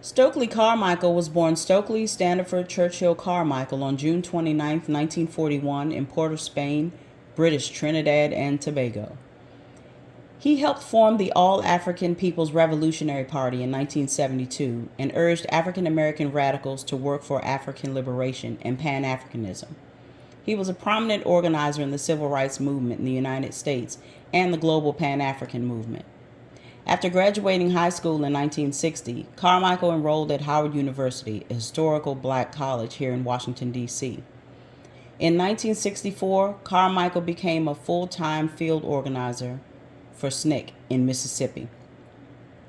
Stokely Carmichael was born Stokely Standiford Churchill Carmichael on June 29, 1941, in Port of Spain, British Trinidad and Tobago. He helped form the All-African People's Revolutionary Party in 1972 and urged African American radicals to work for African liberation and Pan-Africanism. He was a prominent organizer in the civil rights movement in the United States and the global Pan-African movement. After graduating high school in 1960, Carmichael enrolled at Howard University, a historical black college here in Washington, D.C. In 1964, Carmichael became a full-time field organizer for SNCC in Mississippi.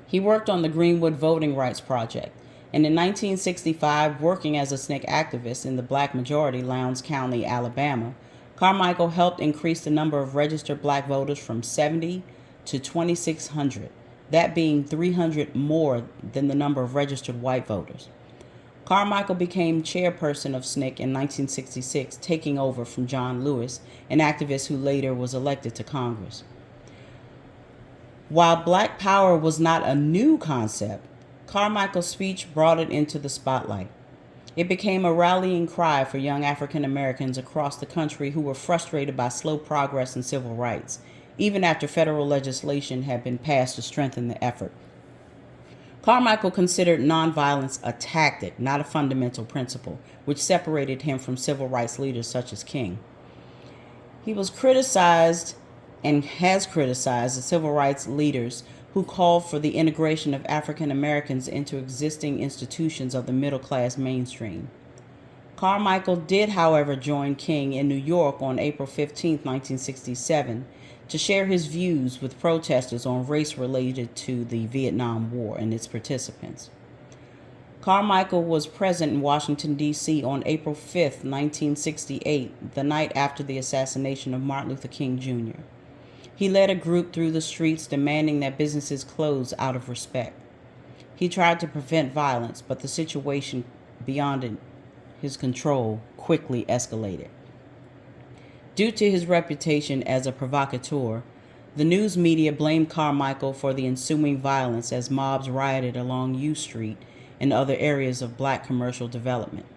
He worked on the Greenwood Voting Rights Project, and in 1965, working as a SNCC activist in the black majority Lowndes County, Alabama, Carmichael helped increase the number of registered black voters from 70 to 2,600, that being 300 more than the number of registered white voters. Carmichael became chairperson of SNCC in 1966, taking over from John Lewis, an activist who later was elected to Congress. While Black Power was not a new concept, Carmichael's speech brought it into the spotlight. It became a rallying cry for young African Americans across the country who were frustrated by slow progress in civil rights, even after federal legislation had been passed to strengthen the effort. Carmichael considered nonviolence a tactic, not a fundamental principle, which separated him from civil rights leaders such as King. He was criticized and has criticized the civil rights leaders who called for the integration of African Americans into existing institutions of the middle class mainstream. Carmichael did, however, join King in New York on April 15, 1967, to share his views with protesters on race related to the Vietnam War and its participants. Carmichael was present in Washington, D.C. on April 5, 1968, the night after the assassination of Martin Luther King, Jr. He led a group through the streets demanding that businesses close out of respect. He tried to prevent violence, but the situation beyond his control quickly escalated. Due to his reputation as a provocateur, the news media blamed Carmichael for the ensuing violence as mobs rioted along U Street and other areas of black commercial development.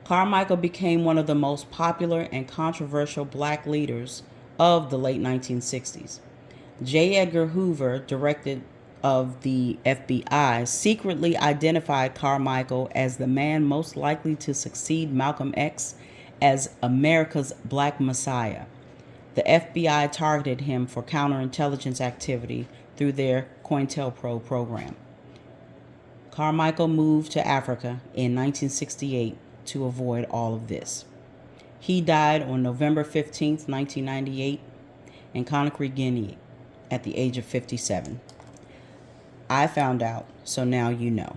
Carmichael became one of the most popular and controversial black leaders of the late 1960s. J. Edgar Hoover, director of the FBI, secretly identified Carmichael as the man most likely to succeed Malcolm X as America's Black Messiah. The FBI targeted him for counterintelligence activity through their COINTELPRO program. Carmichael moved to Africa in 1968 to avoid all of this. He died on November 15, 1998, in Conakry, Guinea, at the age of 57. I found out, so now you know.